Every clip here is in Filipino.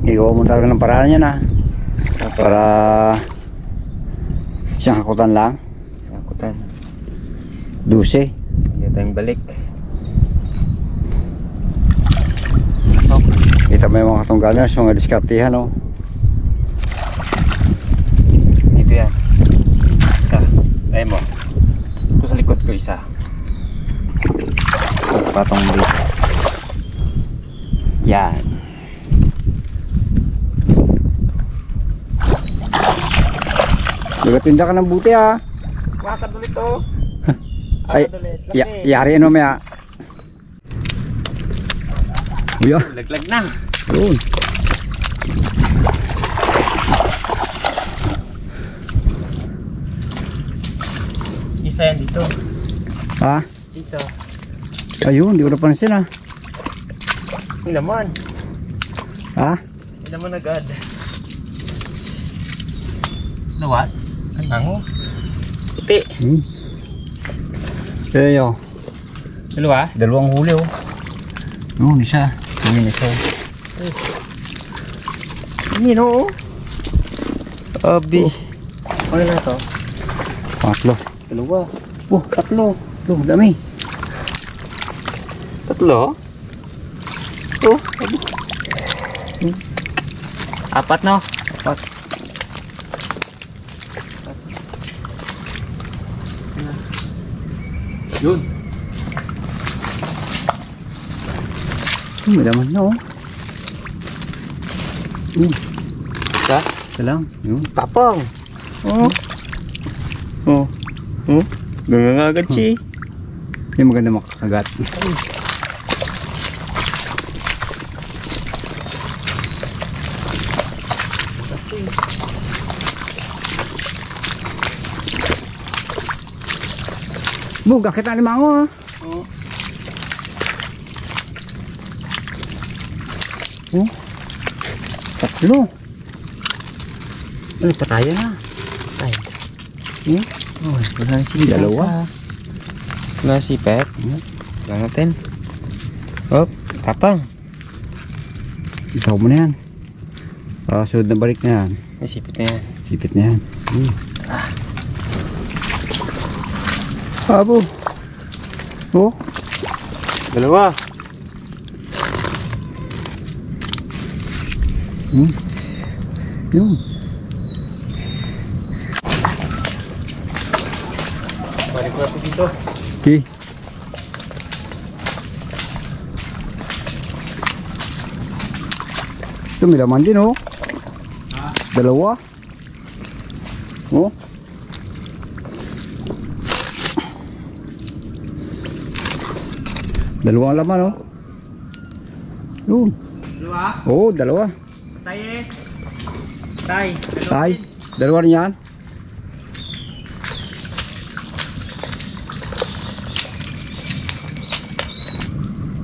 Igawa mo talaga ng paraan yan para isang hakutan lang. Isang hakutan. 12. Hindi tayong balik. Kita mo yung mga katungganers, mga diskartihan Dito yan. Isa. Ay mo. Ito sa likod ko isa. Patong dito. Yan. Nagatinda ka ng buti Wakad ulit to. Ay, yari maya. Uya. Laglag na. Yun. Isa yan dito. Isa. Ayun, di ko napansin May laman. May laman agad. Nawat? Ang mango. Puti. Kaya Dalawa? dalawang huli Noon isa. Tingin isa. Mino. Abi. Ano na to? Tatlo. Dalawa. Tatlo. Dami. Tatlo? Apat no? Apat. Yun. May laman Isa? Isa lang. Yun. Tapang. Gangagad siya. Hindi maganda makakagat. Buga kita limango tatlo. Ano patayan Ay. Wala si dalawa. Wala si Pep. Wala natin. Hop, tapang. Ikaw mo na yan. Sunod na balik na yan. May sipit na yan. Sipit na yan. Abo. Dalawa. Yun. Balik ko natin dito. Okay. Ito may laman din dalawa. Dalawang laman Yun. Dalawa? Dalawa. Tay. Dalawa rin yan.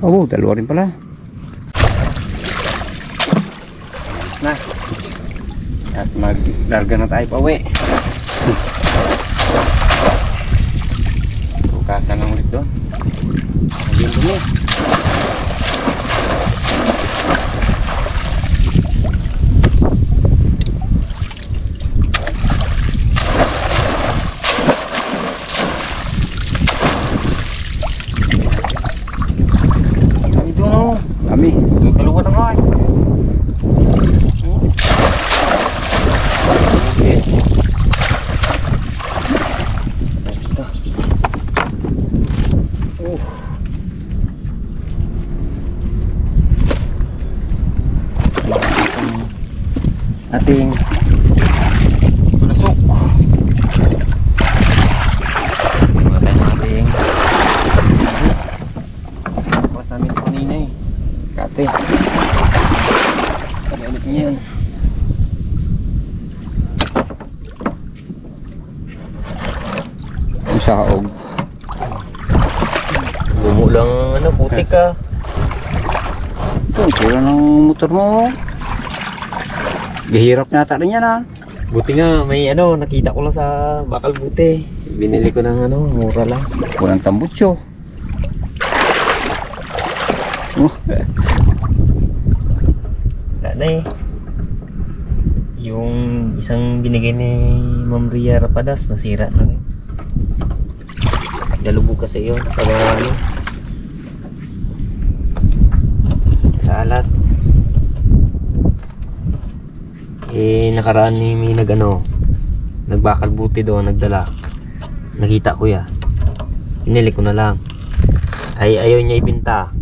Dalawa rin pala. Na. At maglarga na tayo pa uwi. Bukasan lang ulit doon. Ayun mo. Kami. Dalawa na nga Okay. Ating lasok. Matay natin. Tapos namin kanina Kate. Pag-init niya yan. Saog. Gumo lang putik ka. Sira ng motor mo. Gahirap na ata rin yan Buti nga may nakita ko lang sa bakal buti. Binili ko ng mura lang. Walang tambutso. Wala na Yung isang binigay ni Ma'am Ria Rapadas, nasira na rin. Nalubog kasi yun. Pagawali. Sa alat. Nakaraan ni may nagbakal buti doon, nagdala. Nakita ko ya. Pinili ko na lang. Ayaw niya ibenta.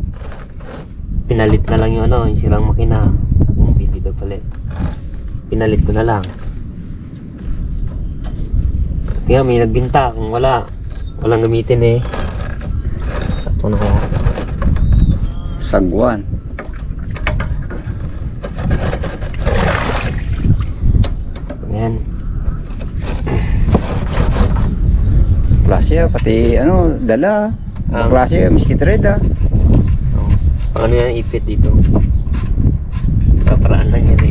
Pinalit na lang yung yung sirang makina. Yung pili daw palit. Pinalit ko na lang. Kaya may nagbinta. Kung walang gamitin sakto na kaya. Sagwan. Ayan. Klase pati dala. Klase miskit red Pang yan ipit dito. Paparaan lang yan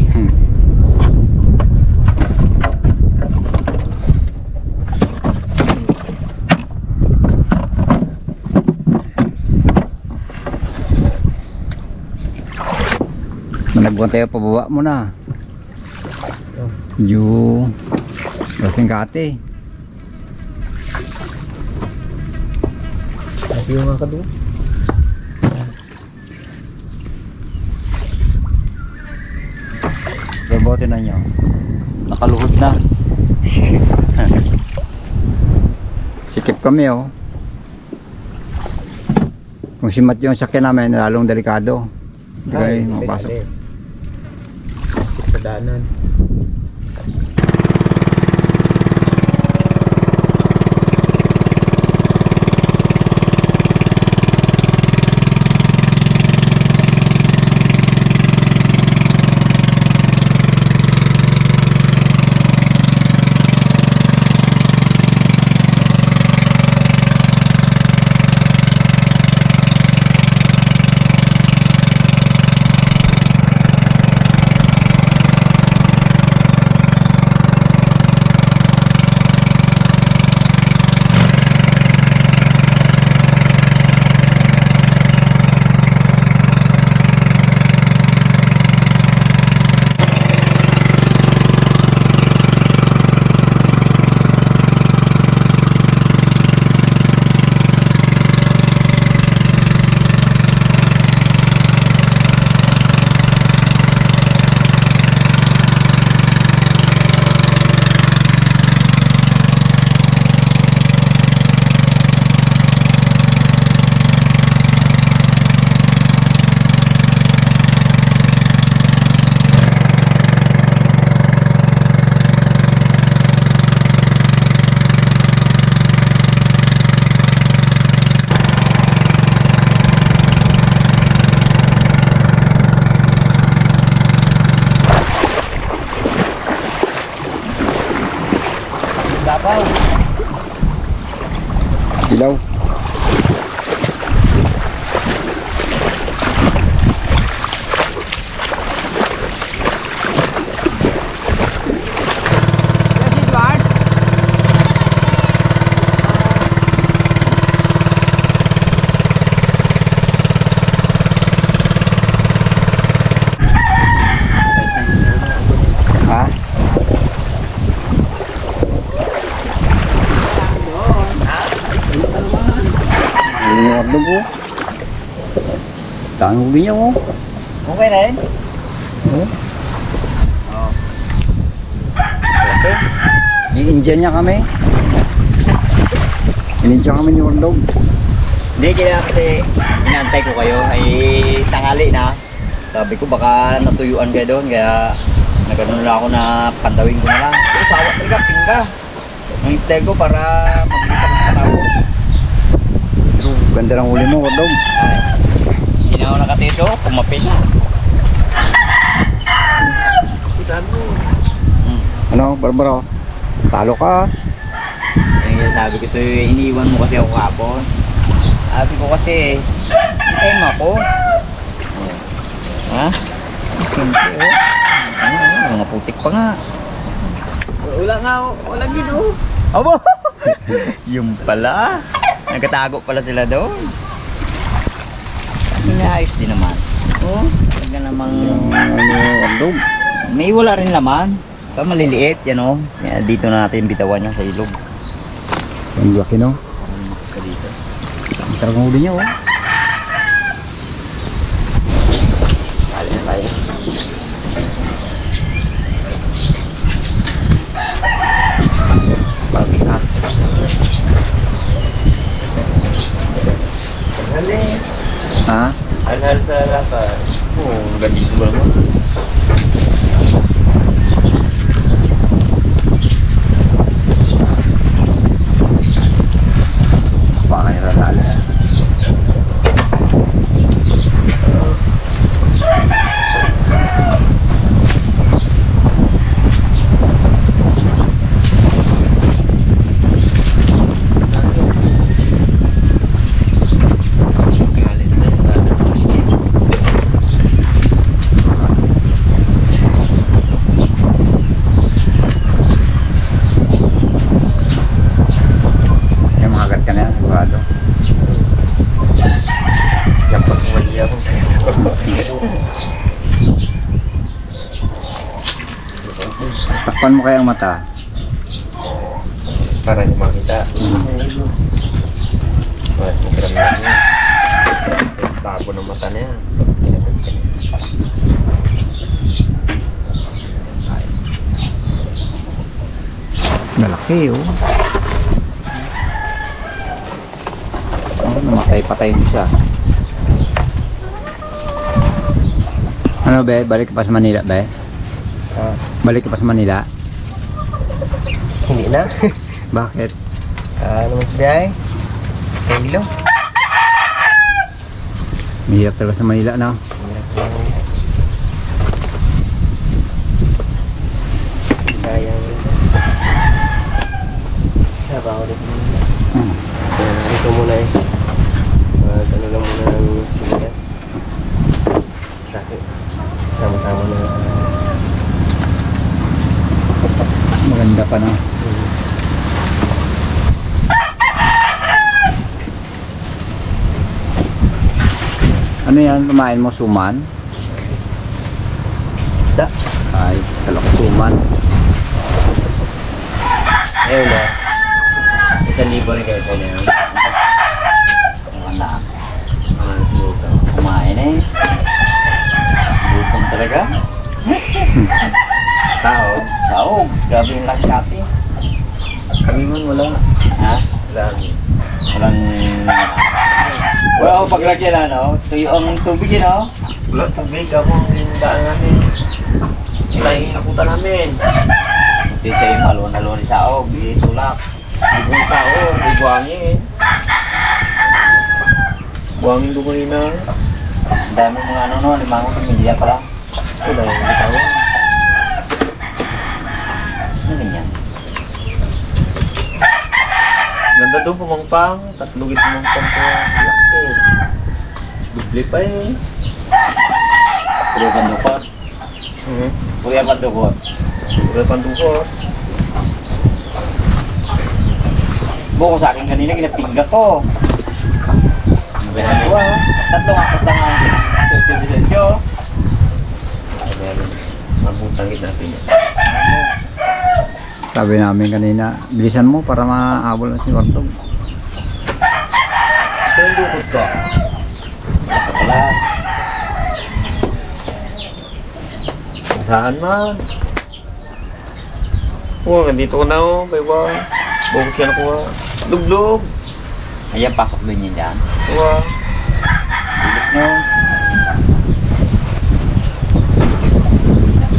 Nagbuwan tayo pababa mo na. Yung dating kate. Sabi yung nga ka doon. Bote na nyo. Nakaluhod na. Sikip kami Kung simat yung sakyan namin, lalong delikado. Hindi kayo mapasok. Sa daanan. Dapaw. Ilaw. Ha? Ano po? Tanong niya mo. Okay rin? Oo. Okay. I-Indian niya kami. In-Indian kami ni Wardog. Hindi, kaya kasi inaantay ko kayo. Ay tanghali na. Sabi ko baka natuyuan kayo doon. Kaya nagano'n na ako na pantawin ko na lang. Pero sawa talaga, pingga. Ang style ko para mabilis ako sa tao. Ganda ng huli mo, Wardog. Hindi na ako nakatiso, kumapin na. Ano, Barbaro? Talo ka. Kaya sabi ko sa'yo, iniiwan mo kasi ako kapon. Sabi ko kasi, time ako. Ha? Siyempre, mga putik pa nga. Wala nga, wala gino. Abo! Yung pala. Nagkatago pala sila doon. Inaayos din naman. Oh, talaga namang Wardog. may wala rin laman. Ito maliliit, yan o. Yan, dito na natin bitawan niya sa ilog. Ang laki no. Ka dito. Ang sarap ng huli niya oh. Kali na tayo. Bakit na? Ha? Alhal sa lasa. Oo, ganito ba naman? Baka niya tatali. Yung makagat ka na yan, sigurado. Yan pa sumali ako. Takpan mo kaya ang mata. Para niyo makita. Mas makiram na niya. Bago ng mata niya. Malaki oh. Oh, namatay-patay mo siya. Ano be? Balik ka pa sa Manila be? Balik ka pa sa Manila? Hindi na. Bakit? Naman sa biyahe. Sa ilong. Mahirap talaga sa Manila no? Kayang trabaho rin muna. Hmm. Ito muna eh. Ano lang muna ang siligas. Sakit. Sama-sama na. Maganda pa no? Ano yan? Kumain mo suman? Isda. Ay, kalok suman. Ayun na. 1,000 rin kayo sa inyo. Ang anak. Kumain eh. Bukong talaga. Tao. Saog. Grabe yung laki kape. Kami man wala. Ha? Wala. Walang... Wala akong paglagyan ano. Tuyo ang tubig yun oh. Wala tubig. Ako ang daan namin. Ila yung inakutan namin. Ito siya yung haluan-haluan ni Saog. Itulak. Ibang tao. May buhangin. Buhangin ko kanina. Ang dami mga ano no. Limang pamilya pala. Wala yung tao. Ano ganyan? Ganda doon pumangpang. Tatlugit pumangpang ko. Laki. Dubli pa eh. Kuya Pandukot. Kuya Pandukot. Wala pang dukot. Buko sa akin kanina kinapingga ko. Dalawa. Tatlong akot lang ang sentyo. Meron. Mabutangit natin yan. Sabi namin kanina, bilisan mo para maabol na si Wartog. Ito yung dukot ka. Wala. Saan man? Oo, nandito ko na oh. Baywa. Bukos yan ako ah. Lublog. Ayan, pasok din yun dyan. Wow. Bilik no.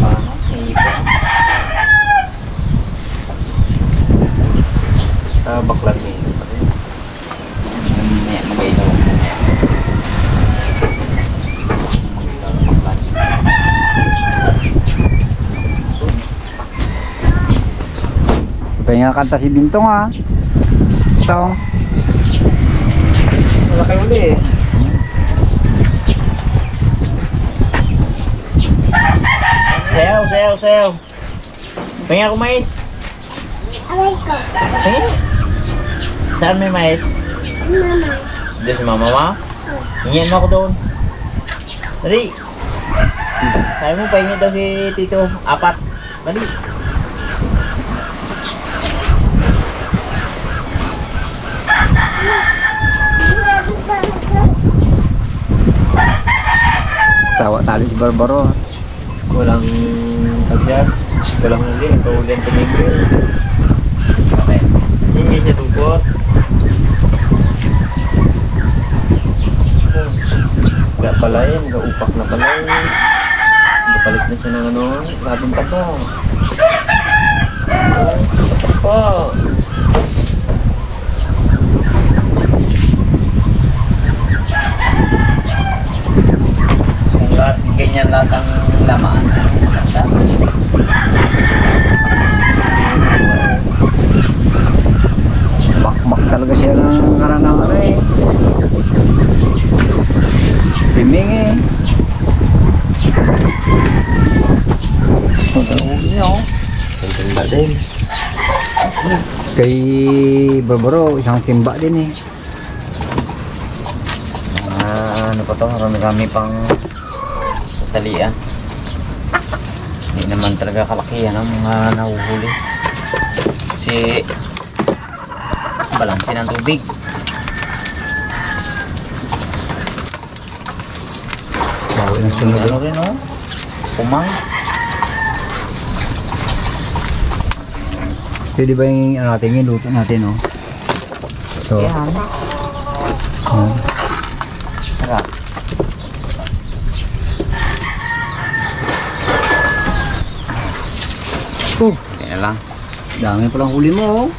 Paano? Iipon. Baklan niya. Mag-ilaw. Pahinga kanta si Bintong ha. Ito. Wala kayo uli eh. Sayaw, sayaw, sayaw. Pahinga ako mais. Aray ko. Pahinga. Saan may mais? Mama. Doon si mama ma? Hingyan mo ako doon. Dali. Sabi mo, pahingi daw si Tito. 4. Dali. Tawa tali si Barbaro. Walang tagyan. Walang huli. Nagkaulian tumigil. Okay. Hindi niya tupot. Gak pala yan. Gaupak na pala yun. Gapalit na siya ng ano. Labing pa to. Pa. Kung lahat, ganyan lahat ang lamaan. Maganda. Bakbak talaga siya ng karanakan eh. Timing eh. Ang timba din. Kay Barbaro, isang timba din eh. Ano pa to? Marami pang talian. Hindi naman talaga kalakihan ang mga nahuhuli. Kasi balansin ang tubig. Bawi ng sunod. Ano rin oh? Kumang. Pwede ba yung ano natin, yung luto natin oh? Ito. Yan. Oh. Sarap. Kaya lang. Dami palang huli mo oh.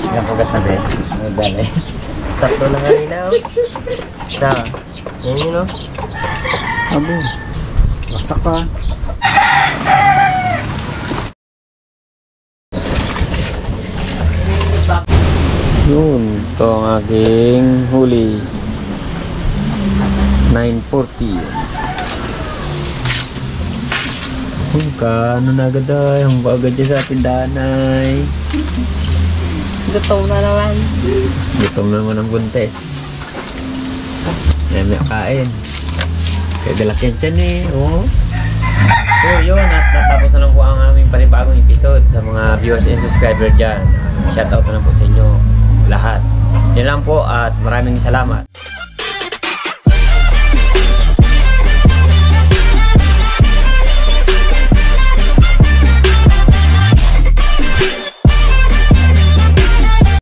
Ilang pugas na din? May dali. Tatlo lang nga rin oh. Isa. Yan yun oh. Abo. Wasak pa. Yun. Ito ang aking huli. 940. Kano na agad ay. Ang bagad dyan sa tindahan ay. Gutom na naman. Gutom naman ang buntes. Yan may kain. Kaya dalak yan dyan eh. Oh. So yun, at natapos na lang po ang aming panibagong episode sa mga viewers and subscribers dyan. Shoutout na lang po sa inyo lahat. Yan lang po at maraming salamat.